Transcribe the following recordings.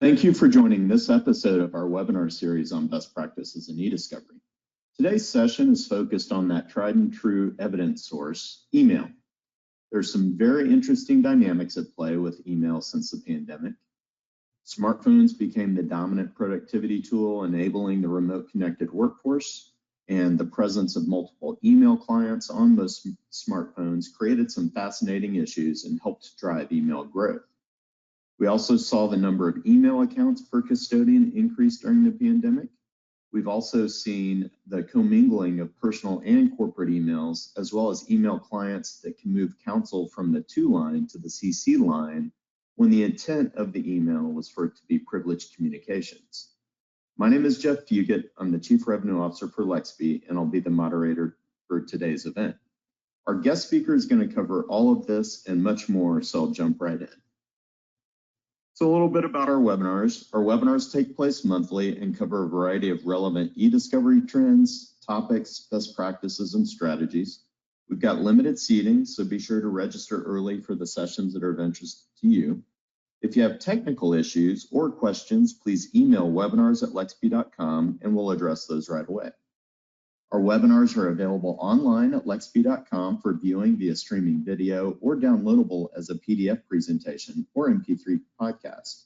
Thank you for joining this episode of our webinar series on best practices in e-discovery. Today's session is focused on that tried and true evidence source, email. There's some very interesting dynamics at play with email since the pandemic. Smartphones became the dominant productivity tool, enabling the remote connected workforce, and the presence of multiple email clients on those smartphones created some fascinating issues and helped drive email growth. We also saw the number of email accounts per custodian increase during the pandemic. We've also seen the commingling of personal and corporate emails, as well as email clients that can move counsel from the to line to the CC line when the intent of the email was for it to be privileged communications. My name is Jeff Fugit. I'm the Chief Revenue Officer for Lexby, and I'll be the moderator for today's event. Our guest speaker is going to cover all of this and much more, so I'll jump right in. So a little bit about our webinars. Our webinars take place monthly and cover a variety of relevant e-discovery trends, topics, best practices, and strategies. We've got limited seating, so be sure to register early for the sessions that are of interest to you. If you have technical issues or questions, please email webinars@lexby.com and we'll address those right away. Our webinars are available online at lexby.com for viewing via streaming video or downloadable as a PDF presentation or MP3 podcast.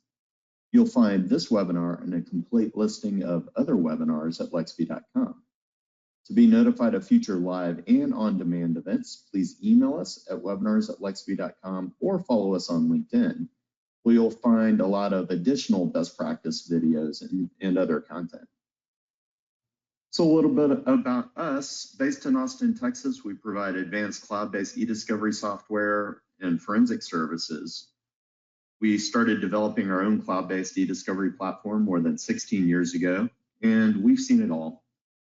You'll find this webinar and a complete listing of other webinars at lexby.com. To be notified of future live and on-demand events, please email us at webinars@lexby.com or follow us on LinkedIn, where you'll find a lot of additional best practice videos and other content. So a little bit about us. Based in Austin, Texas, we provide advanced cloud-based e-discovery software and forensic services. We started developing our own cloud-based e-discovery platform more than 16 years ago, and we've seen it all.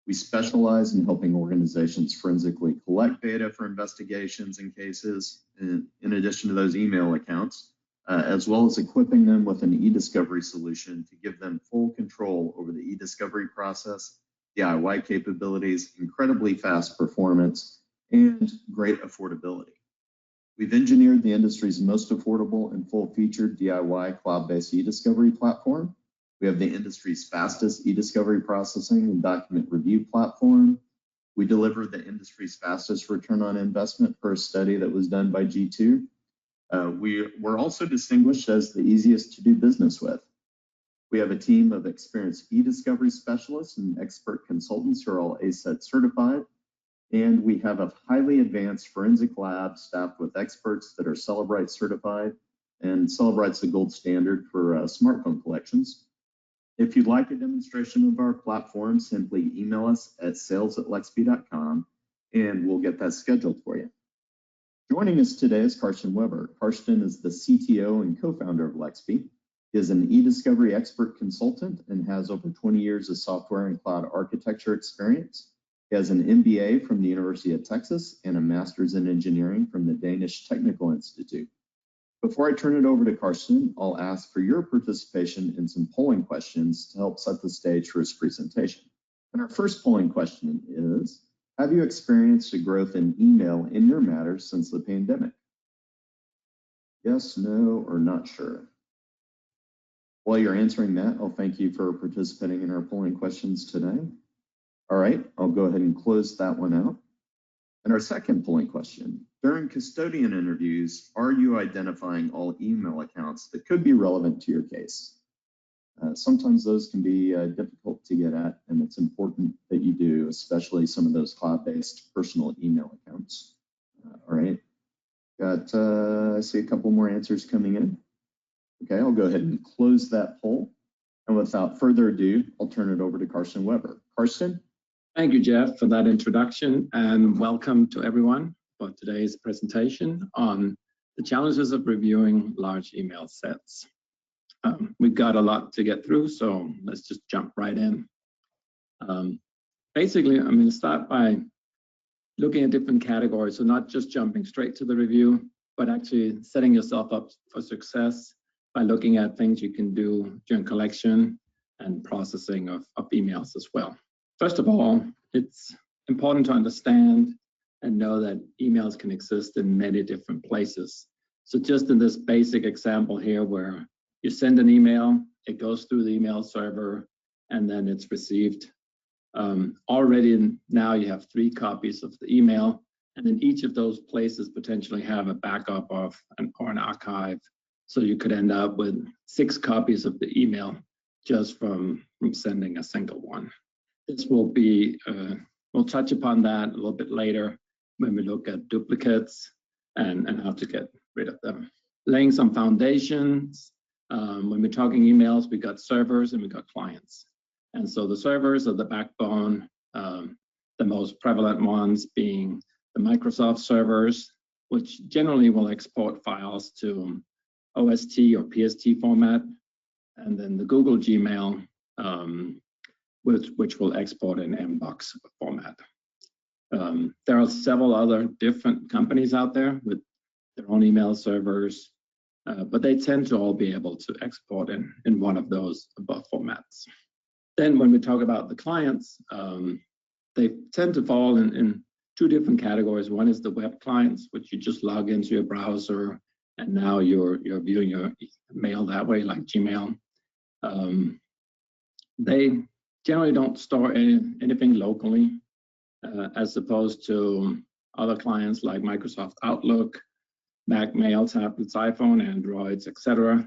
We specialize in helping organizations forensically collect data for investigations and cases, in addition to those email accounts, as well as equipping them with an e-discovery solution to give them full control over the e-discovery process, DIY capabilities, incredibly fast performance, and great affordability. We've engineered the industry's most affordable and full-featured DIY cloud-based e-discovery platform. We have the industry's fastest e-discovery processing and document review platform. We deliver the industry's fastest return on investment per study that was done by G2. We're also distinguished as the easiest to do business with. We have a team of experienced e-discovery specialists and expert consultants who are all ACET certified. And we have a highly advanced forensic lab staffed with experts that are Cellebrite certified, and Cellebrite's the gold standard for smartphone collections. If you'd like a demonstration of our platform, simply email us at sales@lexby.com and we'll get that scheduled for you. Joining us today is Karsten Weber. Karsten is the CTO and co-founder of Lexby. He is an e-discovery expert consultant and has over 20 years of software and cloud architecture experience. He has an MBA from the University of Texas and a master's in engineering from the Danish Technical Institute. Before I turn it over to Karsten, I'll ask for your participation in some polling questions to help set the stage for his presentation. And our first polling question is, have you experienced a growth in email in your matters since the pandemic? Yes, no, or not sure? While you're answering that, I'll thank you for participating in our polling questions today. All right, I'll go ahead and close that one out. And our second polling question, during custodian interviews, are you identifying all email accounts that could be relevant to your case? Sometimes those can be difficult to get at, and it's important that you do, especially some of those cloud-based personal email accounts. All right, I see a couple more answers coming in. Okay, I'll go ahead and close that poll. And without further ado, I'll turn it over to Karsten Weber. Karsten? Thank you, Jeff, for that introduction, and welcome to everyone for today's presentation on the challenges of reviewing large email sets. We've got a lot to get through, so let's just jump right in. Basically, I'm going to start by looking at different categories, so not just jumping straight to the review, but actually setting yourself up for success by looking at things you can do during collection and processing of emails as well. First of all, it's important to understand and know that emails can exist in many different places. So just in this basic example here where you send an email it goes through the email server, and then it's received. Already now you have 3 copies of the email, and then each of those places potentially have a backup of or an archive. So you could end up with 6 copies of the email just from sending a single one. This will be, we'll touch upon that a little bit later when we look at duplicates and how to get rid of them. Laying some foundations. When we're talking emails, we got servers and we got clients. And so the servers are the backbone, the most prevalent ones being the Microsoft servers, which generally will export files to OST or PST format, and then the Google Gmail, which will export in MBOX format. There are several other different companies out there with their own email servers, but they tend to all be able to export in one of those above formats. Then when we talk about the clients, they tend to fall in 2 different categories. One is the web clients, which you just log into your browser, and now you're viewing your mail that way, like Gmail. They generally don't store anything locally, as opposed to other clients like Microsoft Outlook, Mac Mail, tablets, iPhone, Androids, etc.,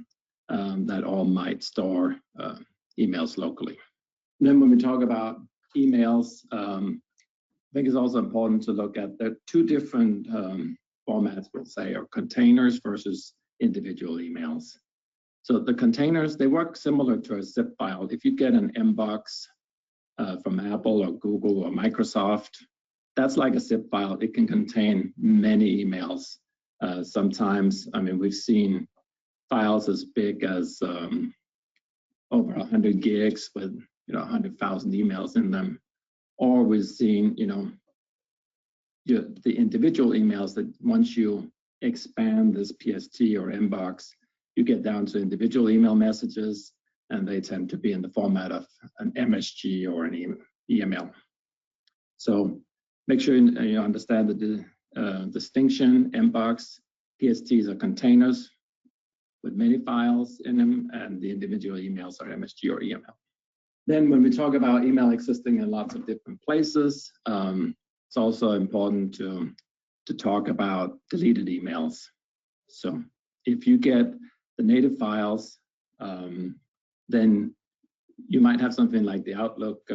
that all might store emails locally. Then when we talk about emails, I think it's also important to look at the 2 different formats, we'll say, are containers versus individual emails. So the containers, they work similar to a zip file. If you get an MBOX from Apple or Google or Microsoft, that's like a zip file. It can contain many emails. Sometimes, I mean, we've seen files as big as over 100 gigs with 100,000 emails in them. Or we've seen, the individual emails that once you expand this PST or MBOX, you get down to individual email messages, and they tend to be in the format of an MSG or an EML. So make sure you understand the distinction. MBOX, PSTs are containers with many files in them, and the individual emails are MSG or EML. Then when we talk about email existing in lots of different places, it's also important to talk about deleted emails. So if you get the native files, then you might have something like the Outlook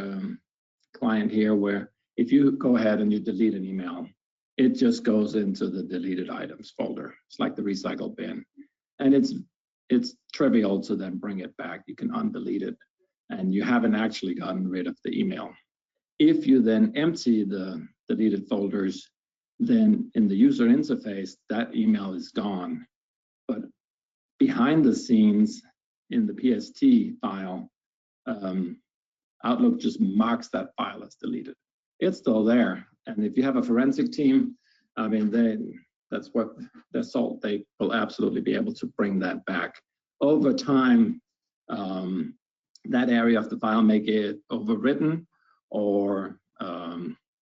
client here, where if you go ahead and you delete an email, it just goes into the deleted items folder. It's like the recycle bin. And it's trivial to then bring it back. You can undelete it, and you haven't actually gotten rid of the email. If you then empty the deleted folders, then in the user interface, that email is gone. But behind the scenes in the PST file, Outlook just marks that file as deleted. It's still there. And if you have a forensic team, I mean, that's what their salt, they will absolutely be able to bring that back. Over time, that area of the file may get overwritten, or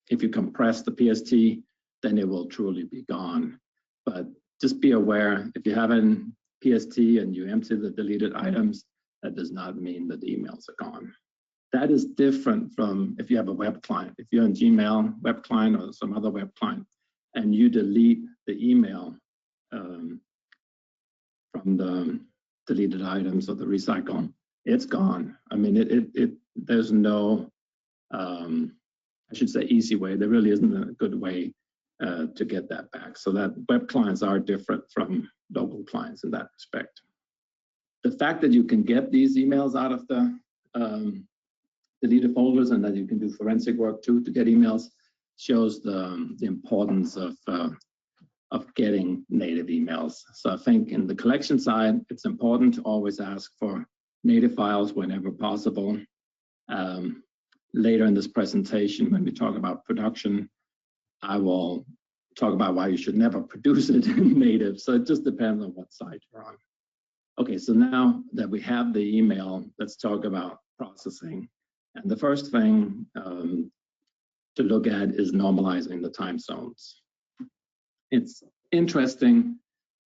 if you compress the PST, then it will truly be gone. But just be aware, if you have an PST and you empty the deleted items, that does not mean that the emails are gone. That is different from if you have a web client. If you're in Gmail web client or some other web client, and you delete the email from the deleted items or the recycle, it's gone. I mean, there's no, I should say, easy way. There really isn't a good way to get that back. So that web clients are different from local clients in that respect. The fact that you can get these emails out of the deleted folders, and that you can do forensic work too to get emails, shows the importance of getting native emails. So I think in the collection side, it's important to always ask for native files whenever possible. Later in this presentation, when we talk about production, I will talk about why you should never produce it in native. So it just depends on what side you're on. Okay, so now that we have the email, let's talk about processing. And the first thing to look at is normalizing the time zones. It's interesting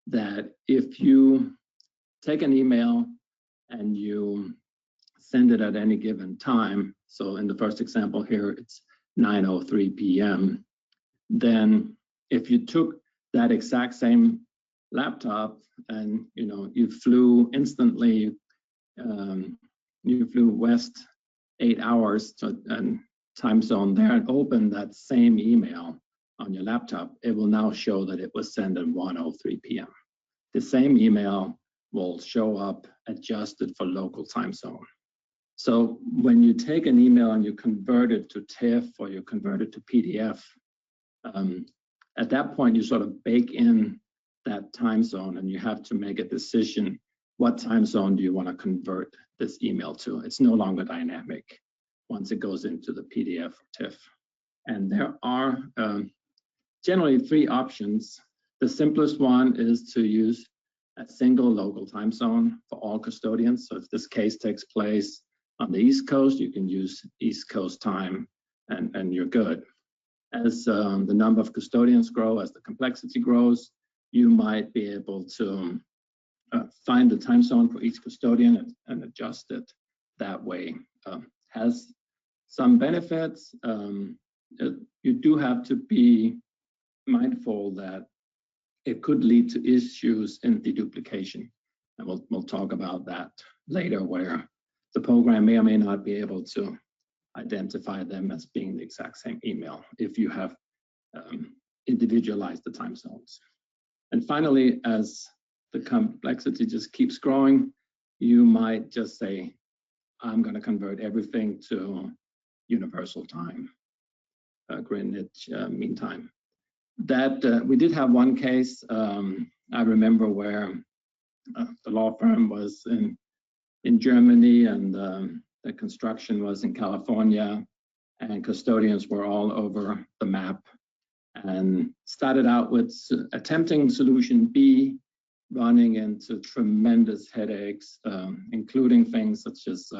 that if you take an email and you send it at any given time, so in the first example here, it's 9:03 p.m., then if you took that exact same laptop and you flew instantly, you flew west 8 hours to and time zone there and opened that same email on your laptop, it will now show that it was sent at 1:03 p.m. The same email will show up adjusted for local time zone. So when you take an email and you convert it to TIFF or you convert it to PDF, at that point you sort of bake in that time zone and you have to make a decision, what time zone do you want to convert this email to? It's no longer dynamic once it goes into the PDF or TIFF. And there are generally 3 options. The simplest one is to use a single local time zone for all custodians. So if this case takes place on the East Coast, you can use East Coast time and you're good. As the number of custodians grow, as the complexity grows, you might be able to find the time zone for each custodian and adjust it that way. Has some benefits. You do have to be mindful that it could lead to issues in deduplication. And we'll talk about that later, where the program may or may not be able to identify them as being the exact same email if you have individualized the time zones. And finally, as the complexity just keeps growing, you might just say, I'm going to convert everything to universal time, Greenwich Mean Time. That we did have one case, I remember, where the law firm was in Germany and the construction was in California, and custodians were all over the map, and started out with attempting solution B, running into tremendous headaches, including things such as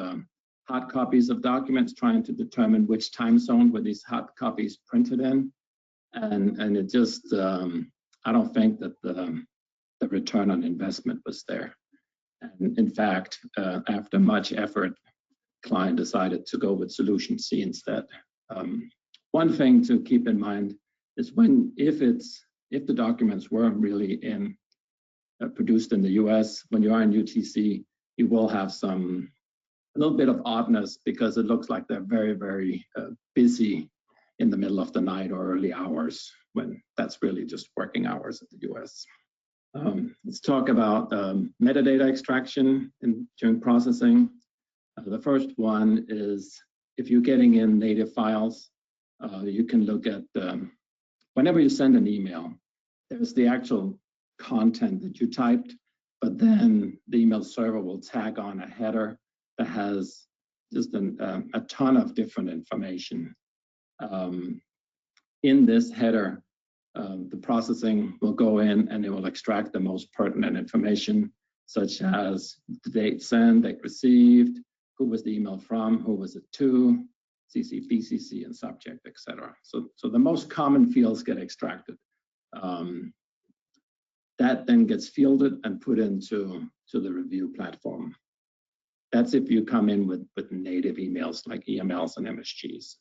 hard copies of documents, trying to determine which time zone were these hard copies printed in. And it just, I don't think that the return on investment was there. And in fact, after much effort, client decided to go with solution C instead. One thing to keep in mind is if the documents were really produced in the US, when you are in UTC, you will have a little bit of oddness because it looks like they're very, very busy in the middle of the night or early hours, when that's really just working hours in the US. Let's talk about metadata extraction during processing. The first one is if you're getting in native files, you can look at, whenever you send an email, there's the actual content that you typed, but then the email server will tag on a header that has just a ton of different information. In this header, the processing will go in and it will extract the most pertinent information, such as the date sent, date received, who was the email from, who was it to, CC, BCC, and subject, etc. So the most common fields get extracted. That then gets fielded and put into the review platform. That's if you come in with native emails like EMLs and MSGs.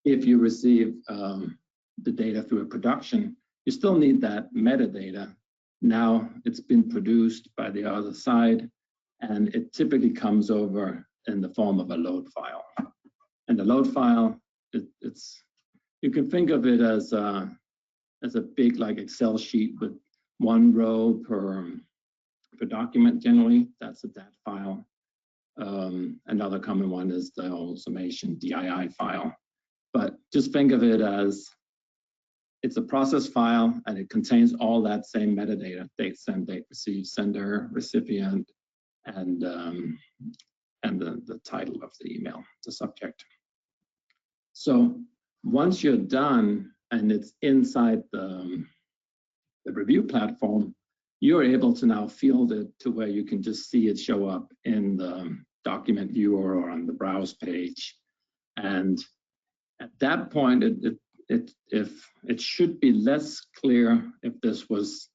If you receive the data through a production, you still need that metadata. Now it's been produced by the other side, and it typically comes over in the form of a load file. And the load file, you can think of it as a big like Excel sheet with one row per document generally. That's a DAT file. Another common one is the whole summation DII file. But just think of it as it's a process file and it contains all that same metadata: date sent, date received, sender, recipient, and the title of the email, the subject. So once you're done and it's inside the review platform, you're able to now field it to where you can just see it show up in the document viewer or on the browse page. And at that point, it should be less clear if this was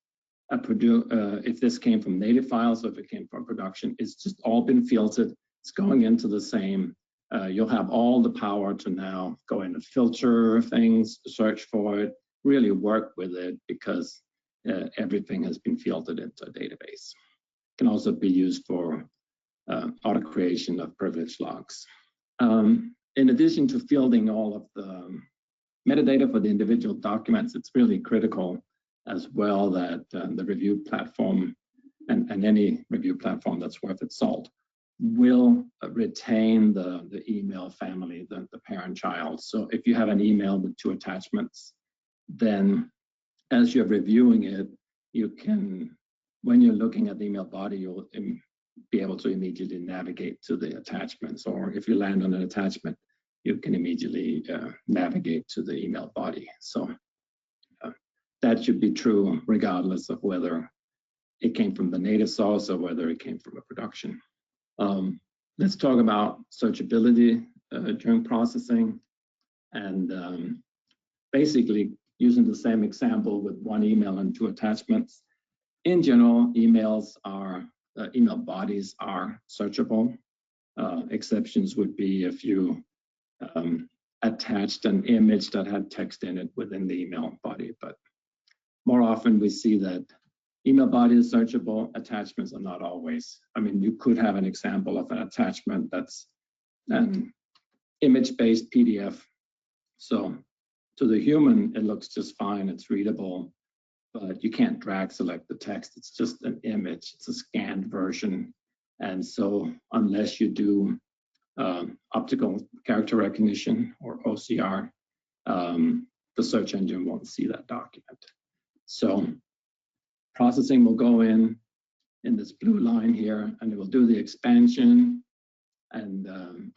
if this came from native files or if it came from production, it's just all been filtered. It's going into the same. You'll have all the power to now go in and filter things, search for it, really work with it, because everything has been filtered into a database. It can also be used for auto creation of privilege logs. In addition to fielding all of the metadata for the individual documents, it's really critical as well that the review platform and any review platform that's worth its salt will retain the email family, the parent-child. So if you have an email with 2 attachments, then as you're reviewing it, you can, when you're looking at the email body, you'll be able to immediately navigate to the attachments. Or if you land on an attachment, you can immediately navigate to the email body. So that should be true regardless of whether it came from the native source or whether it came from a production. Let's talk about searchability during processing, and basically using the same example with 1 email and 2 attachments. In general, email bodies are searchable. Exceptions would be if you attached an image that had text in it within the email body, but more often we see that email body is searchable, attachments are not always. I mean, you could have an example of an attachment that's an image-based PDF. So to the human, it looks just fine, it's readable, but you can't drag select the text. It's just an image, it's a scanned version. And so unless you do optical character recognition or OCR, the search engine won't see that document. So processing will go in this blue line here, and it will do the expansion and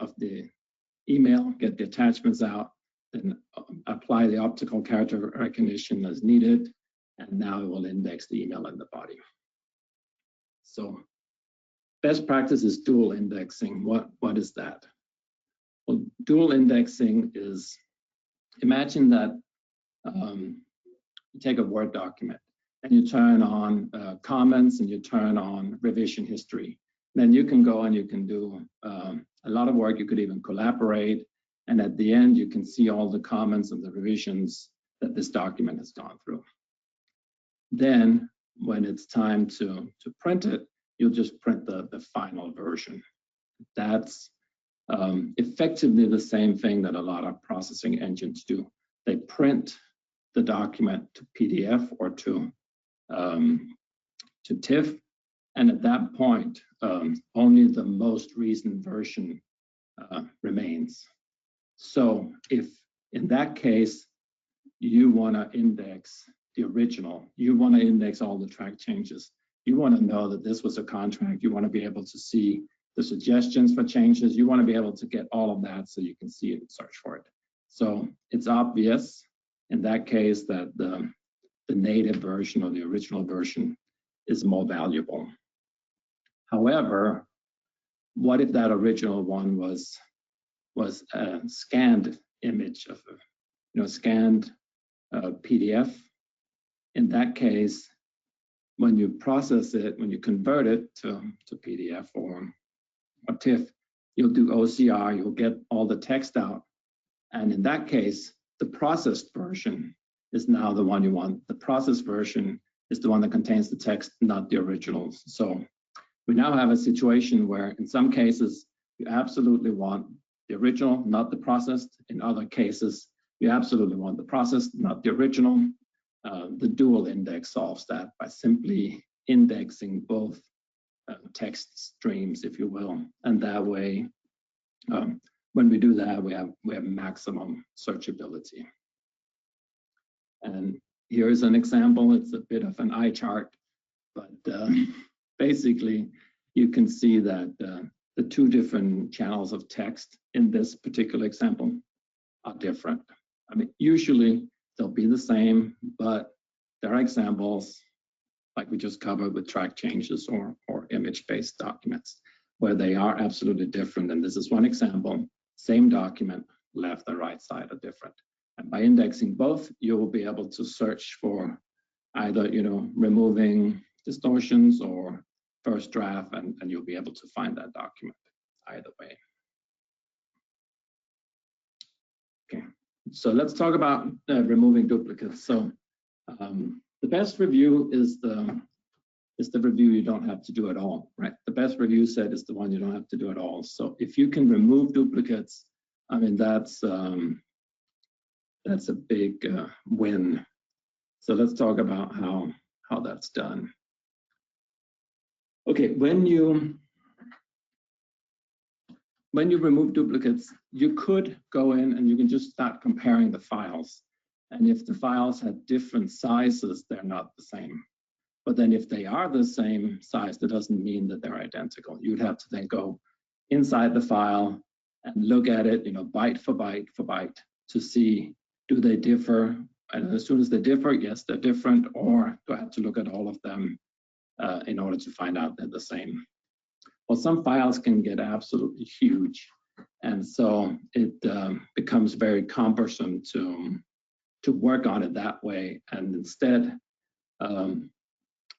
of the email, get the attachments out, then apply the optical character recognition as needed, and now it will index the email in the body. So best practice is dual indexing. What is that? Well, dual indexing is, imagine that you take a Word document and you turn on comments and you turn on revision history. Then you can go and you can do a lot of work. You could even collaborate. And at the end, you can see all the comments and the revisions that this document has gone through. Then when it's time to print it, you'll just print the final version. That's effectively the same thing that a lot of processing engines do. They print the document to PDF or to TIFF, and at that point, only the most recent version remains. So if in that case, you want to index the original, you want to index all the track changes, you want to know that this was a contract, you want to be able to see the suggestions for changes, you want to be able to get all of that so you can see it and search for it. So it's obvious in that case that the native version or the original version is more valuable. However, what if that original one was a scanned image of a scanned PDF? In that case, when you process it, when you convert it to PDF or TIFF, you'll do OCR, you'll get all the text out. And in that case, the processed version is now the one you want. The processed version is the one that contains the text, not the originals. So we now have a situation where in some cases, you absolutely want the original, not the processed. In other cases, you absolutely want the processed, not the original. The dual index solves that by simply indexing both text streams, if you will. And that way, when we do that, we have maximum searchability. And here's an example. It's a bit of an eye chart, but basically, you can see that the 2 different channels of text in this particular example are different. I mean, usually they'll be the same, but there are examples like we just covered with track changes or image-based documents where they are absolutely different. And this is one example, same document, left and right side are different. And by indexing both, you will be able to search for either, removing distortions or first draft, and you'll be able to find that document either way. Okay, so let's talk about removing duplicates. So the best review is the review you don't have to do at all, right? The best review set is the one you don't have to do at all. So if you can remove duplicates, I mean, that's a big win. So let's talk about how that's done. Okay, when you remove duplicates, you could go in and you can just start comparing the files. And if the files have different sizes, they're not the same. But then if they are the same size, that doesn't mean that they're identical. You'd have to then go inside the file and look at it, byte for byte to see, do they differ? And as soon as they differ, yes, they're different, or do I have to look at all of them in order to find out they're the same? Well, some files can get absolutely huge, and so it becomes very cumbersome to work on it that way. And instead,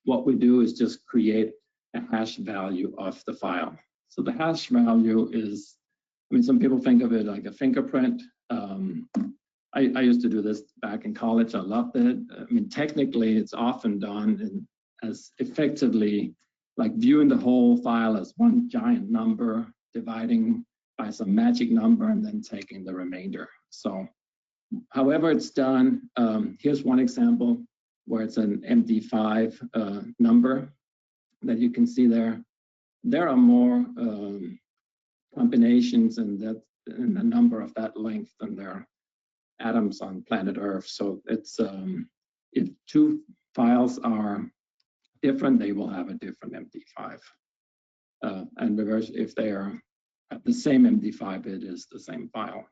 what we do is just create a hash value of the file. So the hash value is, some people think of it like a fingerprint. I used to do this back in college. I loved it. Technically, it's often done as effectively like viewing the whole file as one giant number, dividing by some magic number, and then taking the remainder. So however it's done, here's one example where it's an MD5 number that you can see there. There are more combinations in a number of that length than there are atoms on planet Earth. So it's if two files are different, they will have a different MD5. And reverse, if they are at the same MD5, it is the same file.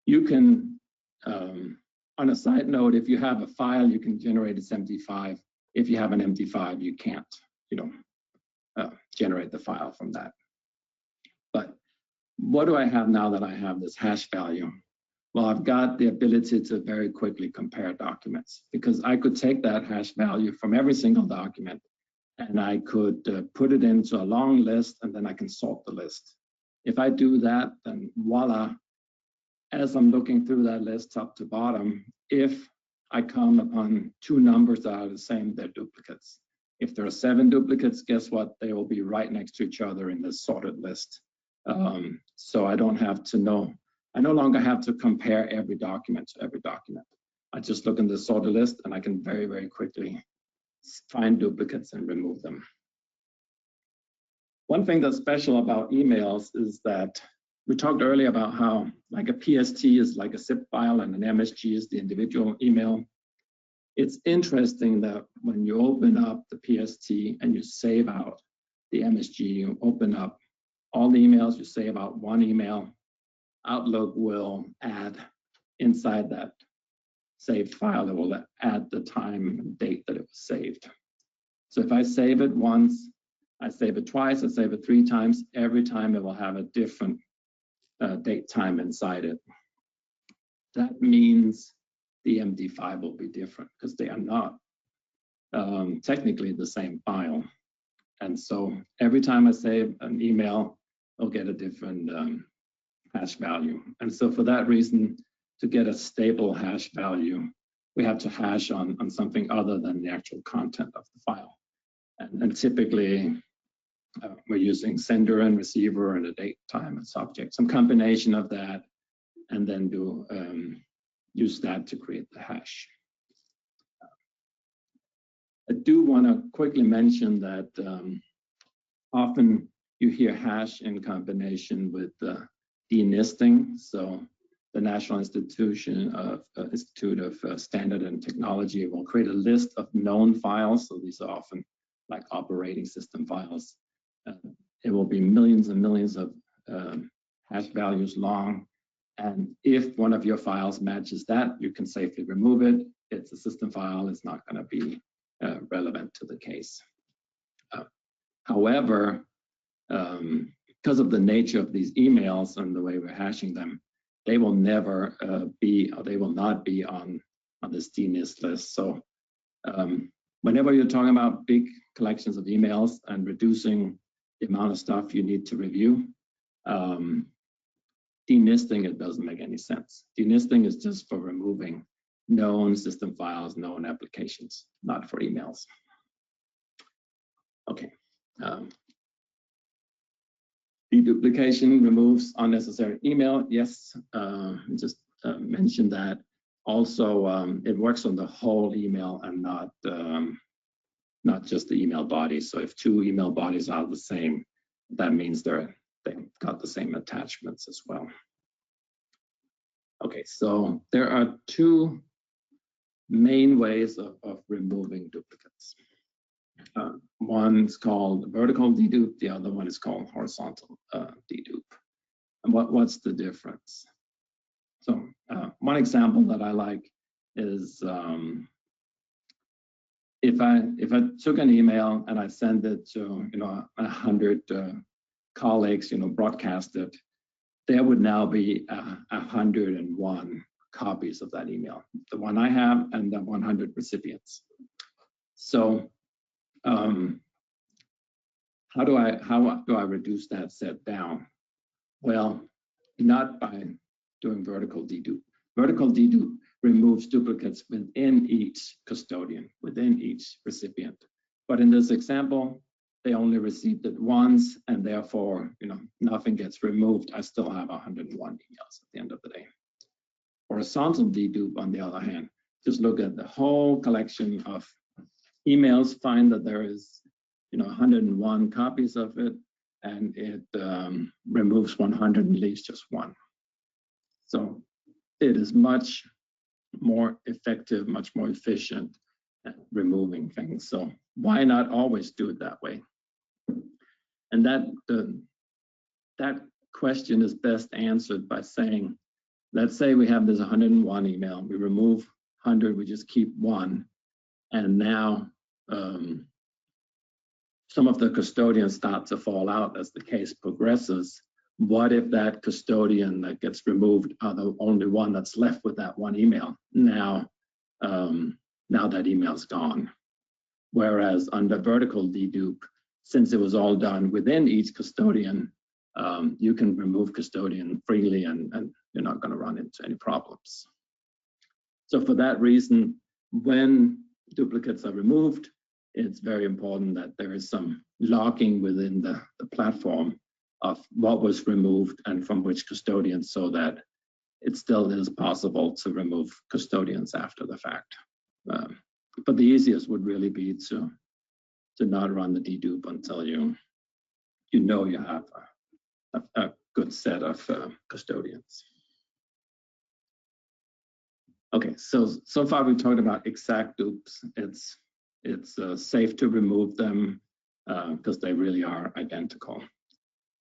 You can, on a side note, if you have a file, you can generate its MD5. If you have an MD5, you can't, generate the file from that. But what do I have now that I have this hash value? Well, I've got the ability to very quickly compare documents, because I could take that hash value from every single document and I could put it into a long list, and then I can sort the list. If I do that, then voila, as I'm looking through that list top to bottom, if I come upon two numbers that are the same, they're duplicates. If there are 7 duplicates, guess what? They will be right next to each other in this sorted list. So I don't have to know. I no longer have to compare every document to every document. I just look in the sorted list and I can very, very quickly find duplicates and remove them. One thing that's special about emails is that we talked earlier about how like a PST is like a zip file and an MSG is the individual email. It's interesting that when you open up the PST and you save out the MSG, you open up all the emails, you save out one email, Outlook will add inside that saved file, it will add the time and date that it was saved. So if I save it once, I save it twice, I save it 3 times, every time it will have a different date time inside it. That means the MD5 will be different because they are not technically the same file. And so every time I save an email, I'll get a different hash value. And so for that reason, to get a stable hash value, we have to hash on something other than the actual content of the file. And typically, we're using sender and receiver and a date, time, and subject, some combination of that, and then do use that to create the hash. I do want to quickly mention that often you hear hash in combination with denisting. So the National Institute of Standard and Technology will create a list of known files. So these are often like operating system files. It will be millions and millions of hash values long. And if one of your files matches that, you can safely remove it. It's a system file, it's not going to be relevant to the case. However, because of the nature of these emails and the way we're hashing them, they will never be, or they will not be on this DNIST list. So whenever you're talking about big collections of emails and reducing the amount of stuff you need to review, denisting, it doesn't make any sense. Denisting is just for removing known system files, known applications, not for emails. Okay. Deduplication removes unnecessary email. Yes, just mentioned that. Also, it works on the whole email and not just the email body. So if two email bodies are the same, that means they've got the same attachments as well. Okay, so there are two main ways of removing duplicates. One's called vertical dedupe, the other one is called horizontal dedupe. And what's the difference? So one example that I like is if I took an email and I sent it to 100 colleagues, broadcast it, there would now be 101 copies of that email, the one I have and the 100 recipients. So how do I reduce that set down? Well, not by doing vertical dedupe. Vertical dedupe removes duplicates within each custodian, within each recipient. But in this example, they only received it once, and therefore, nothing gets removed. I still have 101 emails at the end of the day. Horizontal dedupe, on the other hand, just look at the whole collection of emails, find that there is 101 copies of it, and it removes 100 and leaves just one. So it is much more effective, much more efficient at removing things. So why not always do it that way? And that question is best answered by saying, let's say we have this 101 email, we remove 100, we just keep one, and now some of the custodians start to fall out as the case progresses. What if that custodian that gets removed are the only one that's left with that one email? Now that email's gone. Whereas under vertical dedupe, since it was all done within each custodian, you can remove custodian freely and you're not going to run into any problems. So for that reason, when duplicates are removed, it's very important that there is some logging within the platform of what was removed and from which custodian, so that it still is possible to remove custodians after the fact. But the easiest would really be to not run the dedupe until you have a good set of custodians. Okay, so far we've talked about exact dupes. It's safe to remove them because they really are identical.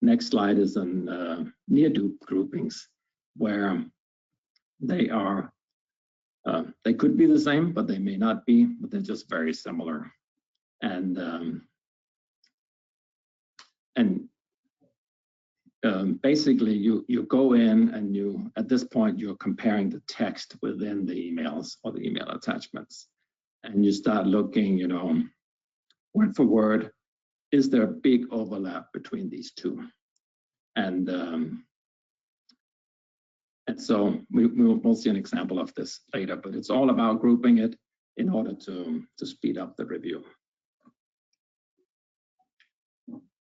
Next slide is on near dupe groupings, where they could be the same, but they may not be, but they're just very similar. And basically you go in and at this point you're comparing the text within the emails or the email attachments, and you start looking, word for word, is there a big overlap between these two? And so we'll see an example of this later, but it's all about grouping it in order to speed up the review.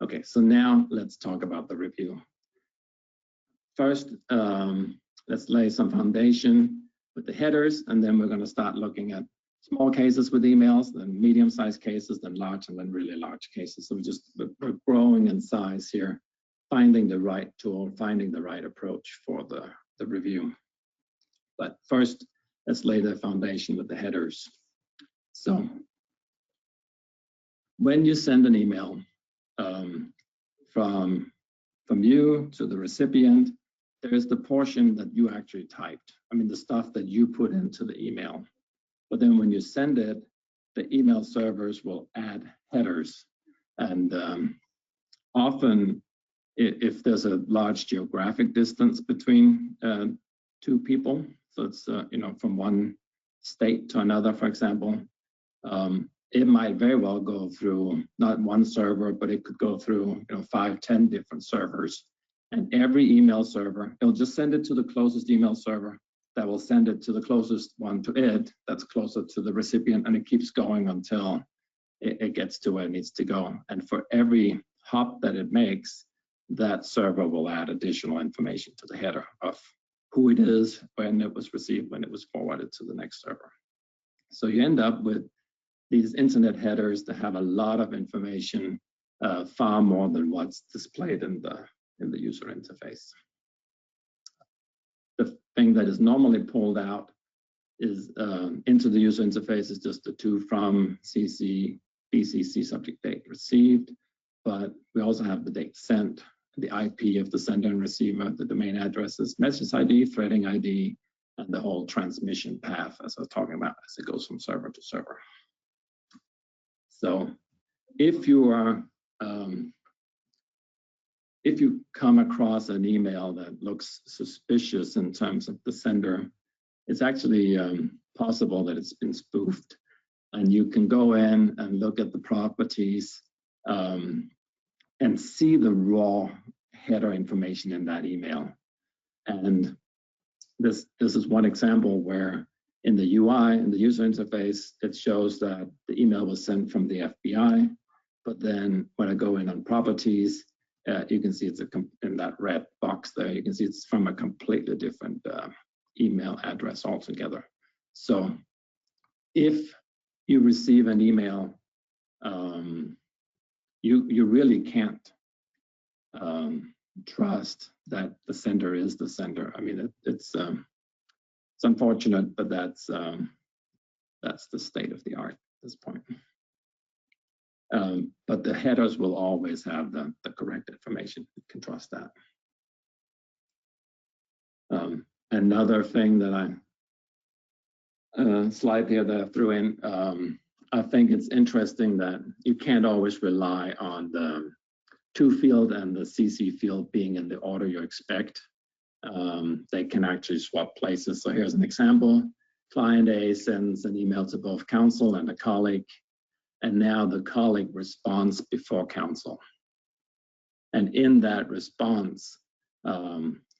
Okay, so now let's talk about the review. First, let's lay some foundation with the headers, and then we're going to start looking at small cases with emails, then medium-sized cases, then large, and then really large cases. So we're growing in size here, finding the right tool, finding the right approach for the review. But first, let's lay the foundation with the headers. So when you send an email from you to the recipient, there is the portion that you actually typed. I mean, the stuff that you put into the email. But then when you send it, the email servers will add headers. And often, if there's a large geographic distance between two people, so it's from one state to another, for example, it might very well go through not one server, but it could go through 5, 10 different servers. And every email server, it'll just send it to the closest email server that will send it to the closest one to it that's closer to the recipient, and it keeps going until it gets to where it needs to go. And for every hop that it makes, that server will add additional information to the header of who it is, when it was received, when it was forwarded to the next server. So you end up with these internet headers that have a lot of information, far more than what's displayed in the user interface. The thing that is normally pulled out is into the user interface is just the to, from, CC, BCC, subject, date, received, but we also have the date sent, the IP of the sender and receiver, the domain addresses, message ID, threading ID, and the whole transmission path, as I was talking about, as it goes from server to server. So if you are, if you come across an email that looks suspicious in terms of the sender, it's actually possible that it's been spoofed. And you can go in and look at the properties and see the raw header information in that email. And this is one example where in the UI, in the user interface, it shows that the email was sent from the FBI. But then when I go in on properties, you can see it's in that red box there, you can see it's from a completely different email address altogether. So if you receive an email, you really can't trust that the sender is the sender. I mean, it's unfortunate, but that's the state of the art at this point. But the headers will always have the correct information. You can trust that. Another thing that slide here that I threw in, I think it's interesting that you can't always rely on the to field and the CC field being in the order you expect. They can actually swap places. So here's an example. Client A sends an email to both counsel and a colleague, and now the colleague responds before counsel. And in that response,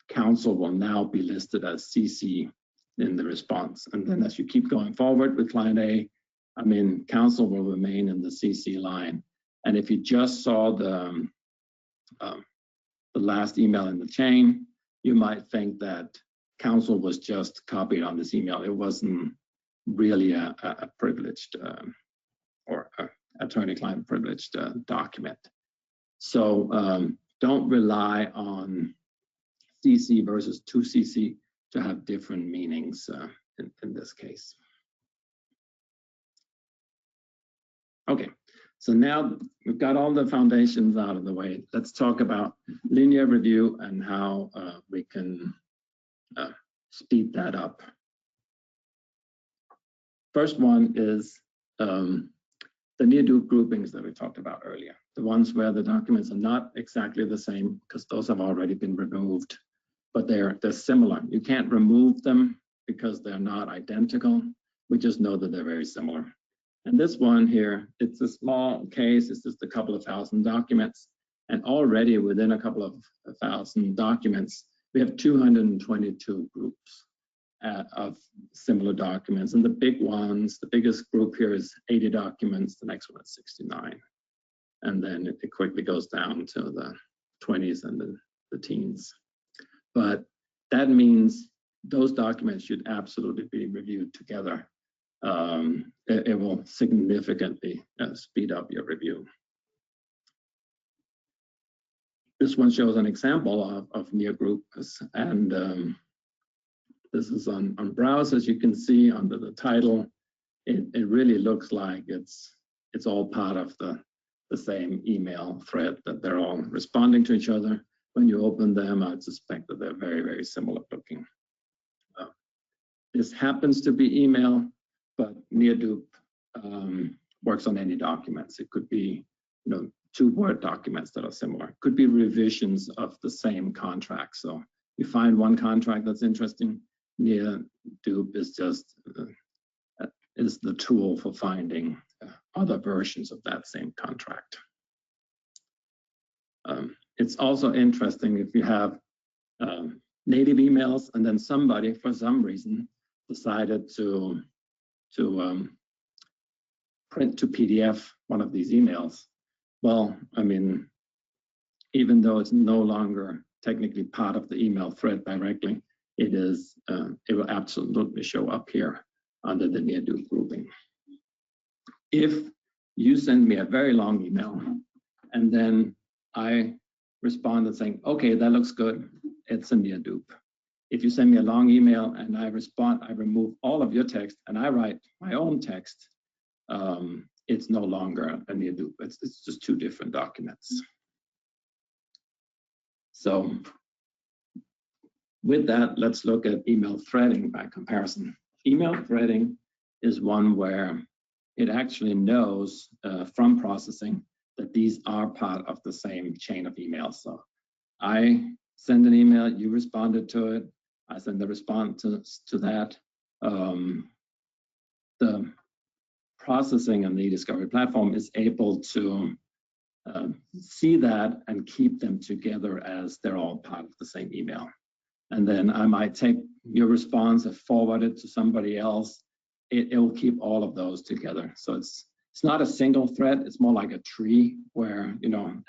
counsel will now be listed as CC in the response. And then as you keep going forward with client A, I mean, counsel will remain in the CC line. And if you just saw the last email in the chain, you might think that counsel was just copied on this email. It wasn't really a privileged or attorney-client privileged document. So don't rely on CC versus 2CC to have different meanings in this case. Okay, so now we've got all the foundations out of the way. Let's talk about linear review and how we can speed that up. First one is the near-dupe groupings that we talked about earlier, the ones where the documents are not exactly the same because those have already been removed, but they're similar. You can't remove them because they're not identical. We just know that they're very similar. And this one here, it's a small case. It's just a couple of thousand documents. And already within a couple of thousand documents, we have 222 groups of similar documents. And the big ones, the biggest group here is 80 documents. The next one is 69. And then it quickly goes down to the 20s and the teens. But that means those documents should absolutely be reviewed together. It will significantly speed up your review. This one shows an example of near groups, and this is on browse. As you can see under the title, it really looks like it's all part of the same email thread, that they're all responding to each other. When you open them, I'd suspect that they're very, very similar looking. This happens to be email, but near-dupe works on any documents. It could be, two Word documents that are similar. It could be revisions of the same contract. So you find one contract that's interesting, near-dupe is just is the tool for finding other versions of that same contract. It's also interesting if you have native emails and then somebody, for some reason, decided to print to PDF one of these emails. Well, I mean, even though it's no longer technically part of the email thread directly, it will absolutely show up here under the near-do grouping. If you send me a very long email and then I responded saying, okay, that looks good, it's a near dupe. If you send me a long email and I respond, I remove all of your text and I write my own text, it's no longer a near dupe. It's just two different documents. So with that, let's look at email threading by comparison. Email threading is one where it actually knows from processing that these are part of the same chain of emails. So I send an email, you responded to it, I send the response to that. The processing on the eDiscovery platform is able to see that and keep them together as they're all part of the same email. And then I might take your response and forward it to somebody else. It will keep all of those together. So it's not a single thread. It's more like a tree where,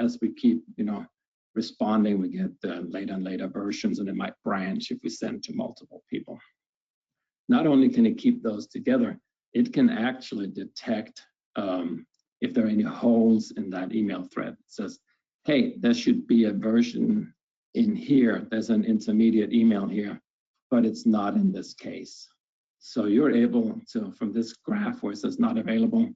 as we keep, responding, we get later and later versions, and it might branch if we send to multiple people. Not only can it keep those together, it can actually detect if there are any holes in that email thread. It says, hey, there should be a version in here. There's an intermediate email here, but it's not in this case. So you're able to, from this graph where it says not available,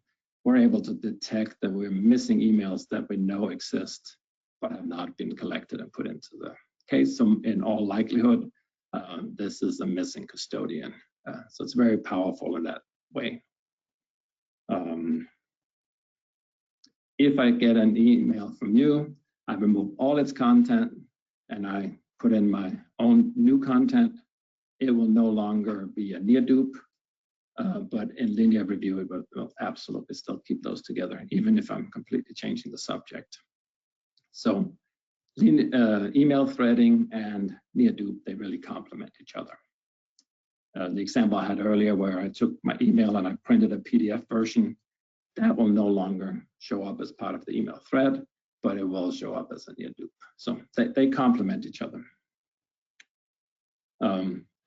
we're able to detect that we're missing emails that we know exist, but have not been collected and put into the case. So in all likelihood, this is a missing custodian. So it's very powerful in that way. If I get an email from you, I remove all its content and I put in my own new content, it will no longer be a near dupe, but in linear review, it will absolutely still keep those together, even if I'm completely changing the subject. So email threading and near dupe, they really complement each other. The example I had earlier where I took my email and I printed a PDF version, that will no longer show up as part of the email thread, but it will show up as a near dupe. So they complement each other.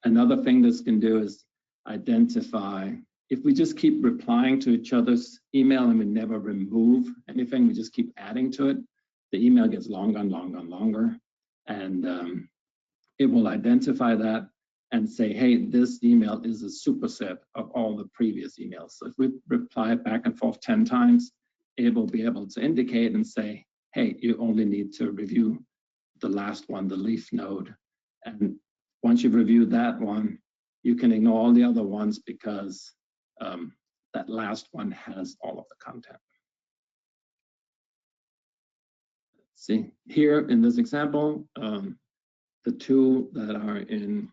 Another thing this can do is identify, if we just keep replying to each other's email and we never remove anything, we just keep adding to it, the email gets longer and longer and longer. And it will identify that and say, hey, this email is a superset of all the previous emails. So if we reply back and forth 10 times, it will be able to indicate and say, hey, you only need to review the last one, the leaf node. And once you've reviewed that one, you can ignore all the other ones because that last one has all of the content. See, here in this example, the two that are in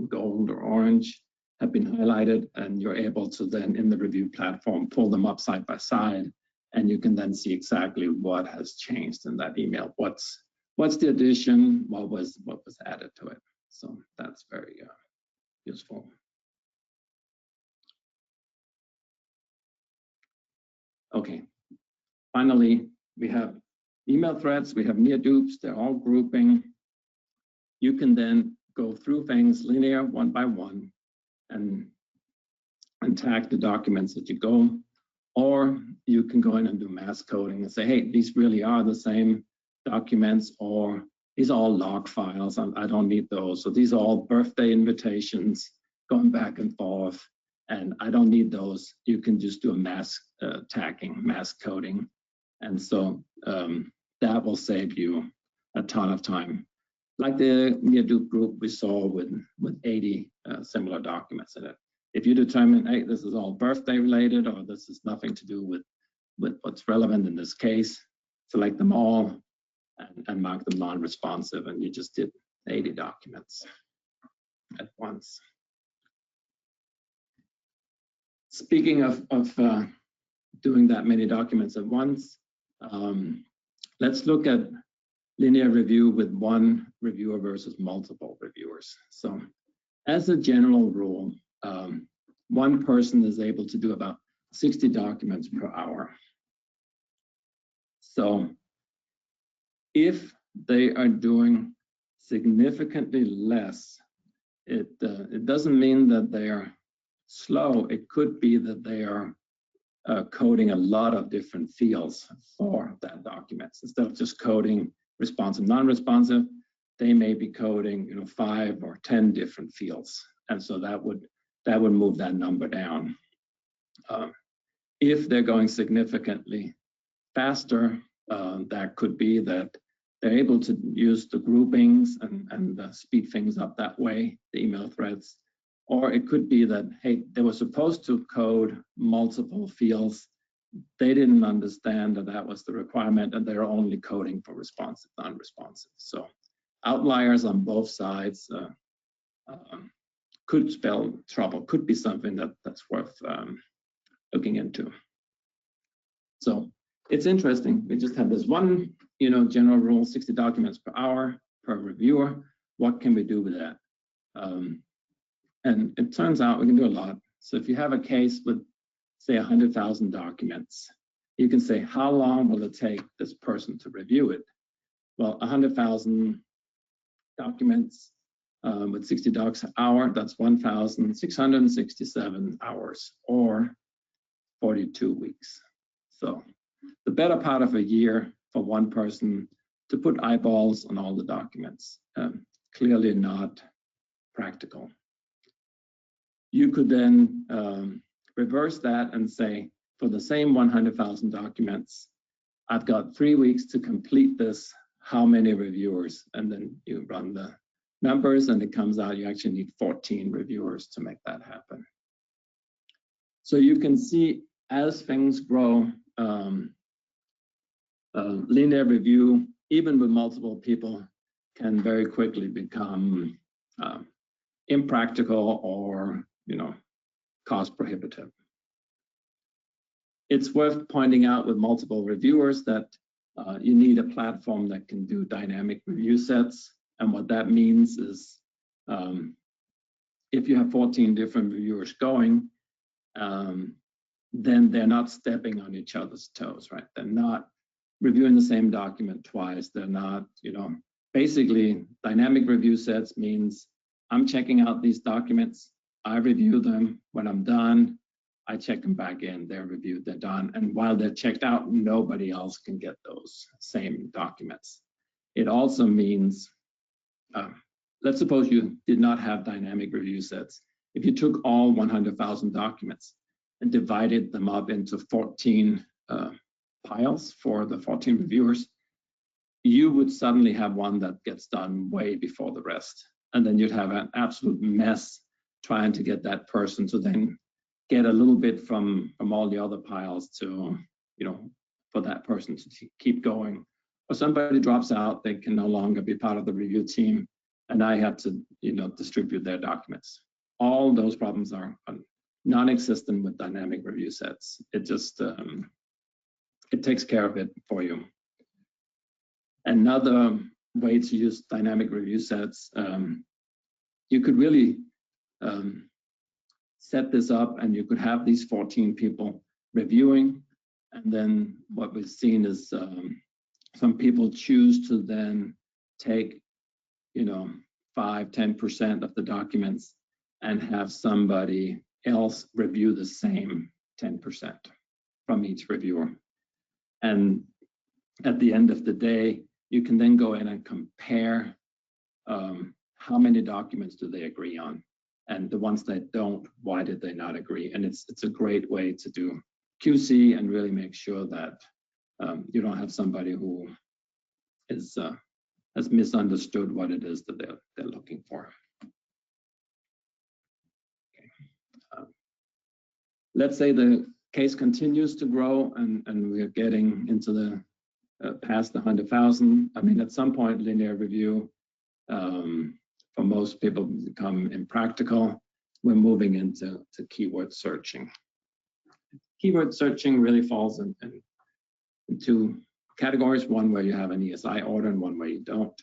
gold or orange have been highlighted, and you're able to then in the review platform pull them up side by side, and you can then see exactly what has changed in that email. What's the addition? What was added to it? So that's very useful. Okay, finally, we have email threads, we have near dupes, they're all grouping. You can then go through things linear one by one and tag the documents that you go, or you can go in and do mass coding and say, hey, these really are the same documents, or these are all log files, I don't need those. So these are all birthday invitations going back and forth, and I don't need those. You can just do a mass tagging, mass coding. And so that will save you a ton of time. Like the near dupe group we saw with 80 similar documents in it. If you determine, hey, this is all birthday related, or this is nothing to do with what's relevant in this case, select them all and mark them non-responsive, and you just did 80 documents at once. Speaking of doing that many documents at once, let's look at linear review with one reviewer versus multiple reviewers. So as a general rule, one person is able to do about 60 documents per hour. So if they are doing significantly less, it doesn't mean that they are slow. It could be that they are coding a lot of different fields for that document. Instead of just coding responsive, non-responsive, they may be coding 5 or 10 different fields. And so that would move that number down. If they're going significantly faster, that could be that they're able to use the groupings and speed things up that way, the email threads. Or it could be that, hey, they were supposed to code multiple fields. They didn't understand that that was the requirement, and they're only coding for responsive, non-responsive. So outliers on both sides could spell trouble, could be something that's worth looking into. So it's interesting. We just have this one, general rule, 60 documents per hour per reviewer. What can we do with that? And it turns out we can do a lot. So if you have a case with, say, 100,000 documents, you can say, how long will it take this person to review it? Well, 100,000 documents with 60 docs an hour, that's 1,667 hours, or 42 weeks. So the better part of a year for one person to put eyeballs on all the documents. Clearly not practical. You could then reverse that and say, for the same 100,000 documents, I've got 3 weeks to complete this. How many reviewers? And then you run the numbers, and it comes out you actually need 14 reviewers to make that happen. So you can see as things grow, linear review, even with multiple people, can very quickly become impractical or cost prohibitive. It's worth pointing out with multiple reviewers that you need a platform that can do dynamic review sets. And what that means is if you have 14 different reviewers going, then they're not stepping on each other's toes, right? They're not reviewing the same document twice. They're not, basically dynamic review sets means I'm checking out these documents. I review them. When I'm done, I check them back in. They're reviewed, they're done. And while they're checked out, nobody else can get those same documents. It also means, let's suppose you did not have dynamic review sets. If you took all 100,000 documents and divided them up into 14 piles for the 14 reviewers, you would suddenly have one that gets done way before the rest. And then you'd have an absolute mess trying to get that person to then get a little bit from all the other piles to, for that person to keep going. Or somebody drops out, they can no longer be part of the review team, and I have to, distribute their documents. All those problems are non-existent with dynamic review sets. It just, it takes care of it for you. Another way to use dynamic review sets, you could really set this up, and you could have these 14 people reviewing. And then what we've seen is some people choose to then take, 5–10% of the documents and have somebody else review the same 10% from each reviewer. And at the end of the day, you can then go in and compare how many documents do they agree on, and the ones that don't, why did they not agree? And it's a great way to do QC and really make sure that you don't have somebody who is has misunderstood what it is that they're looking for. Okay. Let's say the case continues to grow and we're getting into the past the 100,000. I mean, at some point, linear review for most people become impractical. We're moving into keyword searching. keyword searching really falls in two categories, one where you have an ESI order and one where you don't.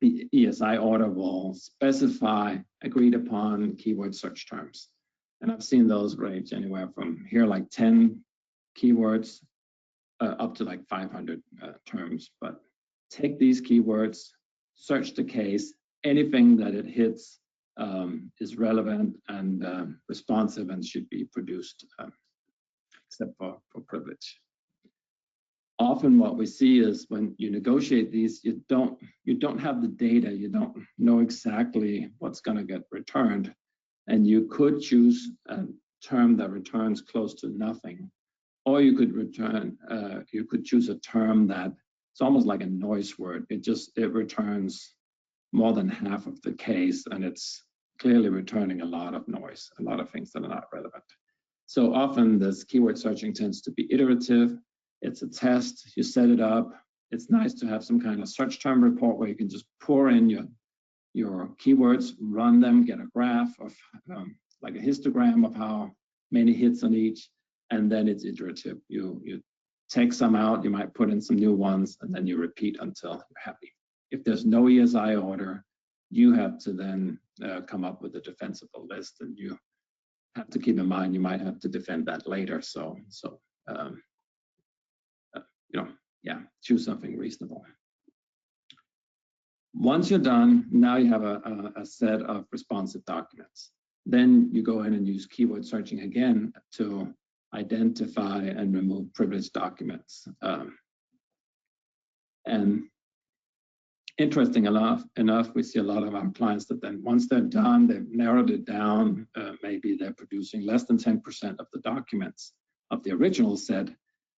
The ESI order will specify agreed upon keyword search terms. And I've seen those range anywhere from here, like 10 keywords up to like 500 terms. But take these keywords, search the case, anything that it hits is relevant and responsive and should be produced, except for privilege. Often what we see is when you negotiate these, you don't have the data, you don't know exactly what's going to get returned, and you could choose a term that returns close to nothing, or you could choose a term that it's almost like a noise word. It returns more than half of the case, and it's clearly returning a lot of noise, a lot of things that are not relevant. So often this keyword searching tends to be iterative. It's a test, you set it up. It's nice to have some kind of search term report where you can just pour in your keywords, run them, get a graph of like a histogram of how many hits on each, and then it's iterative. You take some out, you might put in some new ones, and then you repeat until you're happy. If there's no ESI order, you have to then come up with a defensible list, and you have to keep in mind you might have to defend that later. So choose something reasonable. Once you're done, now you have a set of responsive documents. Then you go in and use keyword searching again to identify and remove privileged documents. And interesting enough, we see a lot of our clients that then once they're done, they've narrowed it down, maybe they're producing less than 10% of the documents of the original set.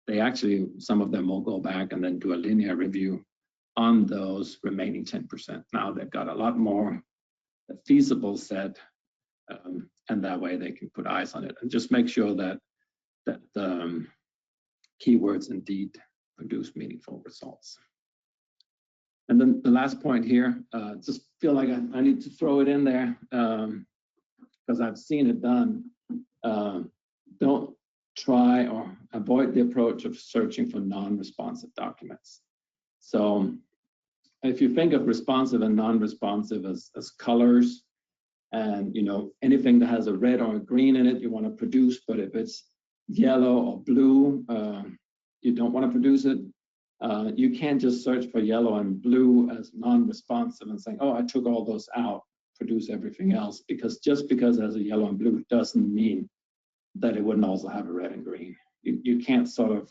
They actually, some of them will go back and then do a linear review on those remaining 10%. Now they've got a lot more feasible set, and that way they can put eyes on it and just make sure that the keywords indeed produce meaningful results. And then the last point here, just feel like I need to throw it in there because I've seen it done. Don't try or avoid the approach of searching for non-responsive documents. So if you think of responsive and non-responsive as colors, and anything that has a red or a green in it you want to produce, but if it's yellow or blue, you don't want to produce it. You can't just search for yellow and blue as non-responsive and say, oh, I took all those out, produce everything else, because just because it has a yellow and blue doesn't mean that it wouldn't also have a red and green. You can't sort of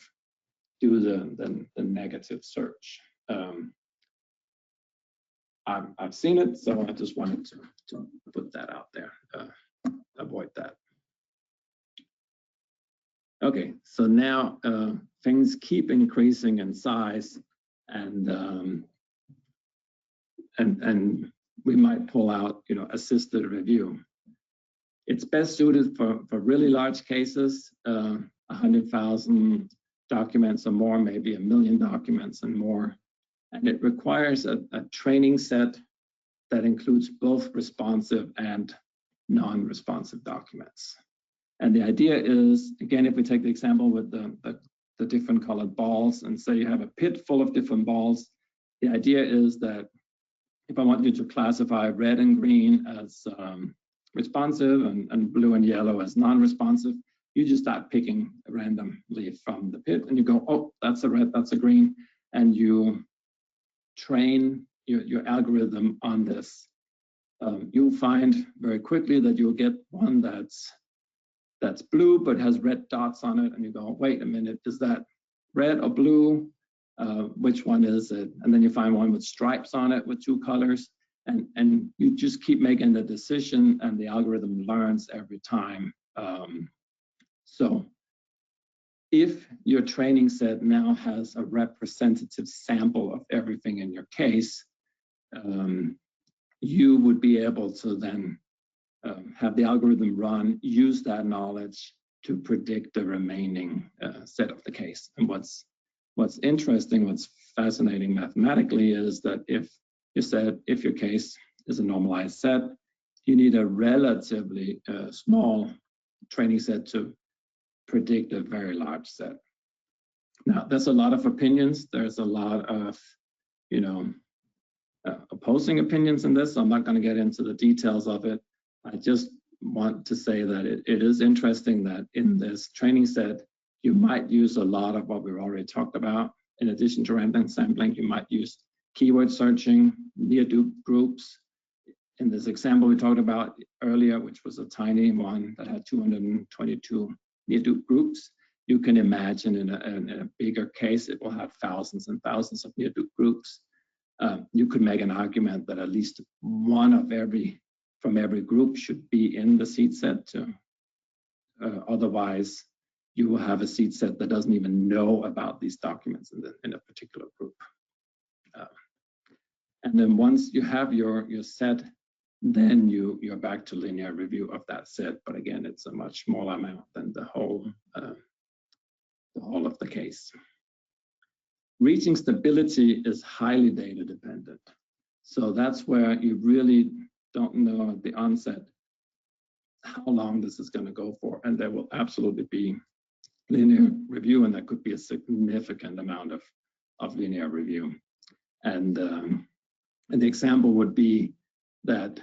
do the negative search. I've seen it, so I just wanted to put that out there, avoid that. Okay, so now things keep increasing in size, and we might pull out, assisted review. It's best suited for really large cases, 100,000 documents or more, maybe 1 million documents and more. And it requires a training set that includes both responsive and non-responsive documents. And the idea is, again, if we take the example with the different colored balls and say you have a pit full of different balls, the idea is that if I want you to classify red and green as responsive and blue and yellow as non-responsive, you just start picking randomly from the pit and you go, oh, that's a red, that's a green, and you train your algorithm on this. You'll find very quickly that you'll get one that's blue but has red dots on it, and you go, wait a minute, is that red or blue? Which one is it? And then you find one with stripes on it with 2 colors, and you just keep making the decision, and the algorithm learns every time. So if your training set now has a representative sample of everything in your case, you would be able to then have the algorithm run, use that knowledge to predict the remaining set of the case. And what's interesting, what's fascinating mathematically is that if your case is a normalized set, you need a relatively small training set to predict a very large set. Now, there's a lot of opinions. There's a lot of, opposing opinions in this. So I'm not going to get into the details of it. I just want to say that it is interesting that in this training set, you might use a lot of what we've already talked about. In addition to random sampling, you might use keyword searching, near-dupe groups. In this example we talked about earlier, which was a tiny one that had 222 near-dupe groups, you can imagine in a bigger case, it will have thousands and thousands of near-dupe groups. You could make an argument that at least one of from every group should be in the seed set. Otherwise, you will have a seed set that doesn't even know about these documents in a particular group. And then once you have your set, then you're back to linear review of that set. But again, it's a much smaller amount than the whole of the case. Reaching stability is highly data dependent. So that's where you really don't know at the onset how long this is going to go for. And there will absolutely be linear review, and that could be a significant amount of linear review. And the example would be that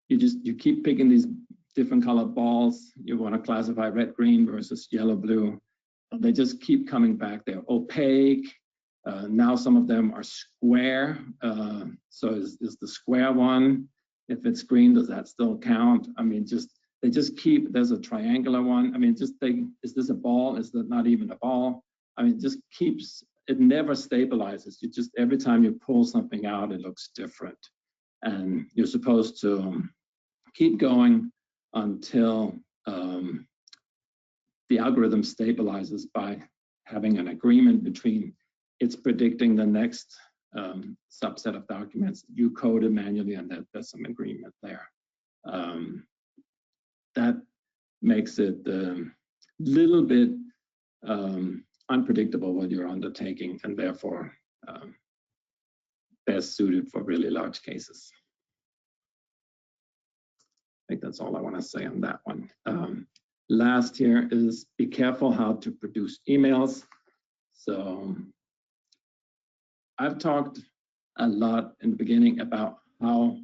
you keep picking these different colored balls. You want to classify red, green versus yellow, blue. They just keep coming back. They're opaque. Now some of them are square. So is the square one, if it's green, does that still count? I mean, they just keep, there's a triangular one. I mean, is this a ball? Is that not even a ball? I mean, just keeps, it never stabilizes. You just, every time you pull something out, it looks different. And you're supposed to keep going until the algorithm stabilizes by having an agreement between it's predicting the next subset of documents. You code it manually, and there's some agreement there. That makes it a little bit unpredictable what you're undertaking, and therefore best suited for really large cases. I think that's all I want to say on that one. Last here is be careful how to produce emails. So I've talked a lot in the beginning about how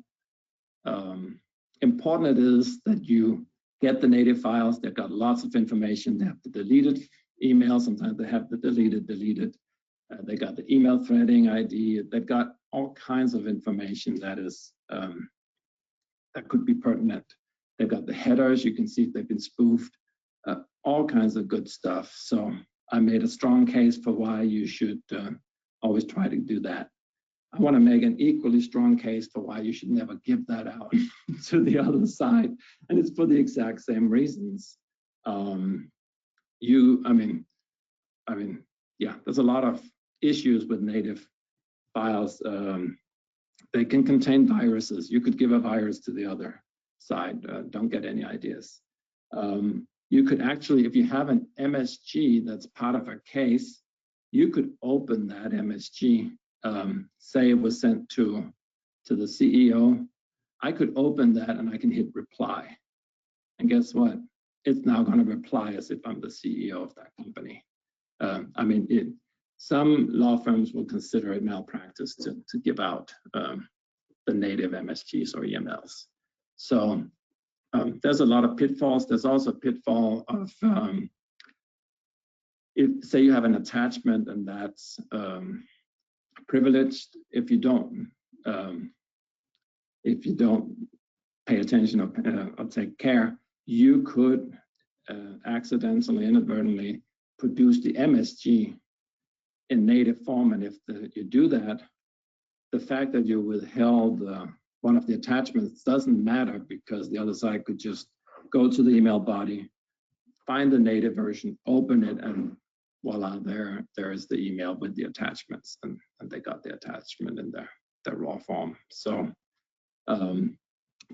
important it is that you get the native files. They've got lots of information. They have the deleted email. Sometimes they have the deleted. They got the email threading ID. They've got all kinds of information that is that could be pertinent. They've got the headers. You can see if they've been spoofed. All kinds of good stuff. So I made a strong case for why you should always try to do that. I want to make an equally strong case for why you should never give that out to the other side, and it's for the exact same reasons. Yeah, there's a lot of issues with native files. They can contain viruses. You could give a virus to the other side. Don't get any ideas. You could actually, if you have an MSG that's part of a case, you could open that MSG. Say it was sent to the CEO. I could open that and I can hit reply. And guess what? It's now going to reply as if I'm the CEO of that company. Some law firms will consider it malpractice to give out the native MSGs or EMLs. So there's a lot of pitfalls. There's also a pitfall of say you have an attachment and that's privileged. If you don't pay attention or take care, you could accidentally, inadvertently produce the MSG in native form. And if you do that, the fact that you withheld one of the attachments doesn't matter, because the other side could just go to the email body, find the native version, open it, and voila, there is the email with the attachments, and they got the attachment in their raw form. So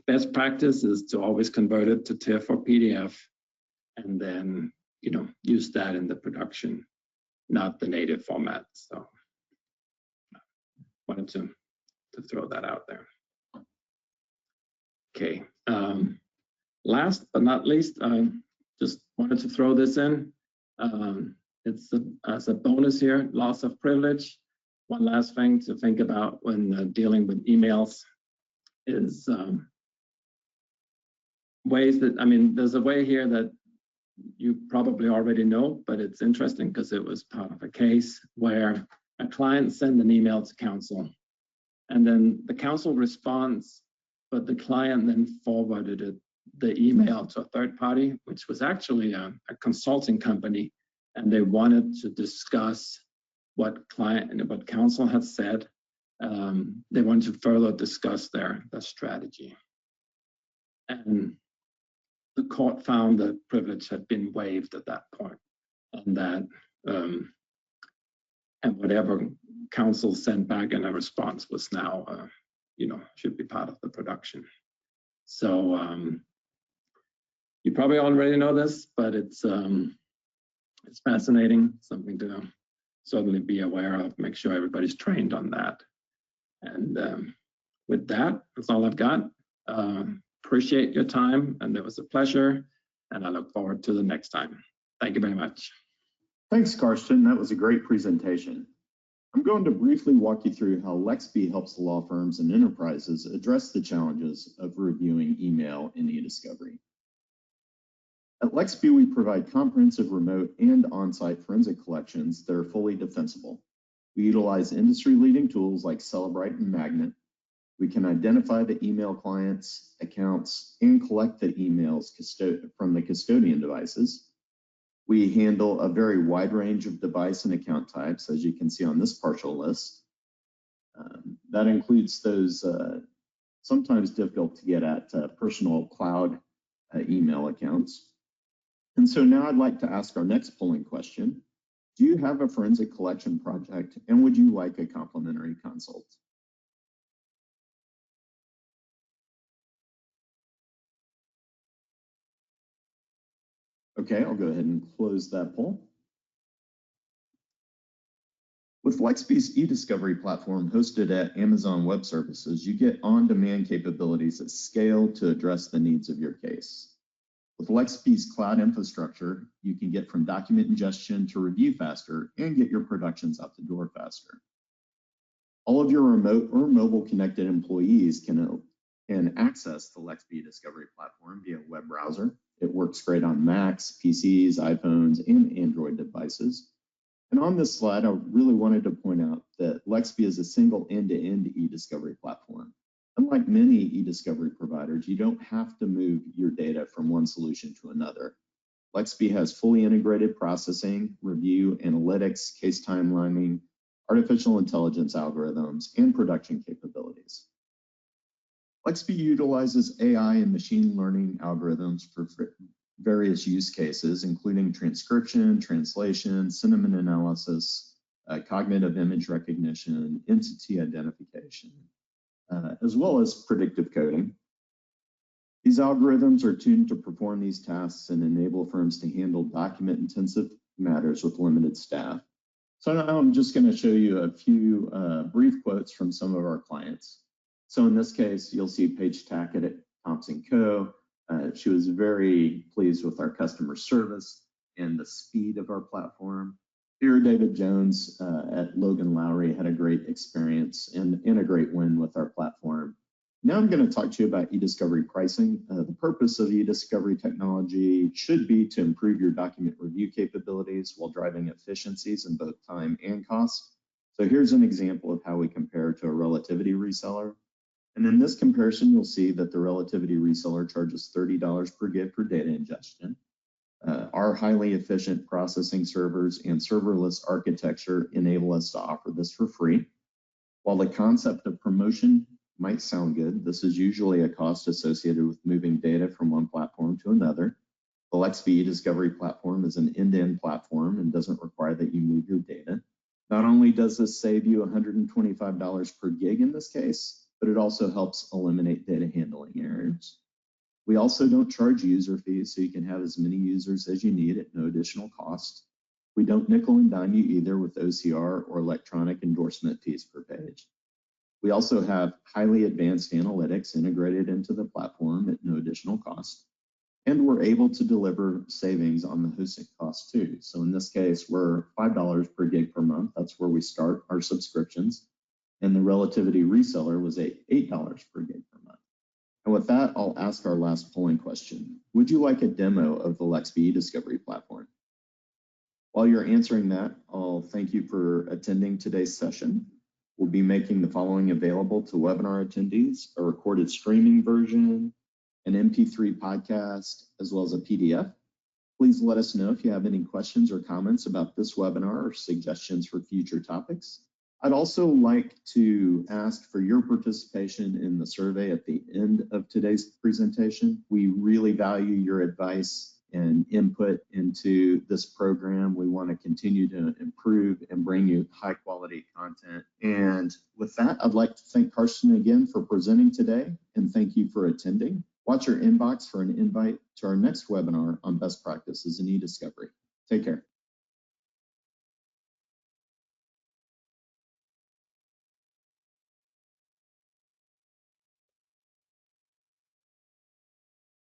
best practice is to always convert it to TIFF or PDF, and then use that in the production, not the native format. So wanted to throw that out there. Okay, last but not least, I just wanted to throw this in. It's as a bonus here, loss of privilege. One last thing to think about when dealing with emails is ways that, there's a way here that you probably already know, but it's interesting because it was part of a case where a client sent an email to counsel, and then the counsel responds, but the client then forwarded the email to a third party, which was actually a consulting company, and they wanted to discuss what counsel had said. They wanted to further discuss their strategy. And the court found that privilege had been waived at that point, and that and whatever counsel sent back in a response was now, should be part of the production. So you probably already know this, but it's fascinating, something to certainly be aware of. Make sure everybody's trained on that. And with that, that's all I've got. Appreciate your time, and it was a pleasure, and I look forward to the next time. Thank you very much. Thanks, Karsten. That was a great presentation. I'm going to briefly walk you through how LexB helps law firms and enterprises address the challenges of reviewing email in e-discovery. At LexB, we provide comprehensive remote and on-site forensic collections that are fully defensible. We utilize industry-leading tools like Celebrite and Magnet. We can identify the email clients, accounts, and collect the emails from the custodian devices. We handle a very wide range of device and account types, as you can see on this partial list. That includes those sometimes difficult to get at personal cloud email accounts. And so now I'd like to ask our next polling question. Do you have a forensic collection project, and would you like a complimentary consult? Okay, I'll go ahead and close that poll. With LexB's e-discovery platform hosted at Amazon Web Services, you get on-demand capabilities at scale to address the needs of your case. With LexB's cloud infrastructure, you can get from document ingestion to review faster and get your productions out the door faster. All of your remote or mobile connected employees can access the LexB Discovery platform via web browser. It works great on Macs, PCs, iPhones, and Android devices. And on this slide, I really wanted to point out that LexB is a single end-to-end e-discovery platform. Unlike many e-discovery providers, you don't have to move your data from one solution to another. LexB has fully integrated processing, review, analytics, case timelining, artificial intelligence algorithms, and production capabilities. LexB utilizes AI and machine learning algorithms for various use cases, including transcription, translation, sentiment analysis, cognitive image recognition, entity identification, as well as predictive coding. These algorithms are tuned to perform these tasks and enable firms to handle document-intensive matters with limited staff. So now I'm just going to show you a few brief quotes from some of our clients. So in this case, you'll see Paige Tackett at Thompson Co. She was very pleased with our customer service and the speed of our platform. Here, David Jones at Logan Lowry had a great experience and a great win with our platform. Now I'm going to talk to you about e-discovery pricing. The purpose of e-discovery technology should be to improve your document review capabilities while driving efficiencies in both time and cost. So here's an example of how we compare to a relativity reseller. And in this comparison, you'll see that the relativity reseller charges $30 per gig for data ingestion. Our highly efficient processing servers and serverless architecture enable us to offer this for free. While the concept of promotion might sound good, this is usually a cost associated with moving data from one platform to another. The LexB Discovery platform is an end-to-end platform and doesn't require that you move your data. Not only does this save you $125 per gig in this case, but it also helps eliminate data handling errors. We also don't charge user fees, so you can have as many users as you need at no additional cost. We don't nickel and dime you either with OCR or electronic endorsement fees per page. We also have highly advanced analytics integrated into the platform at no additional cost. And we're able to deliver savings on the hosting costs too. So in this case, we're $5 per gig per month. That's where we start our subscriptions. And the Relativity reseller was $8 per gig per month. And with that, I'll ask our last polling question. Would you like a demo of the LexB Discovery platform? While you're answering that, I'll thank you for attending today's session. We'll be making the following available to webinar attendees: a recorded streaming version, an MP3 podcast, as well as a PDF. Please let us know if you have any questions or comments about this webinar or suggestions for future topics. I'd also like to ask for your participation in the survey at the end of today's presentation. We really value your advice and input into this program. We want to continue to improve and bring you high quality content. And with that, I'd like to thank Carson again for presenting today, and thank you for attending. Watch your inbox for an invite to our next webinar on best practices in e-discovery. Take care.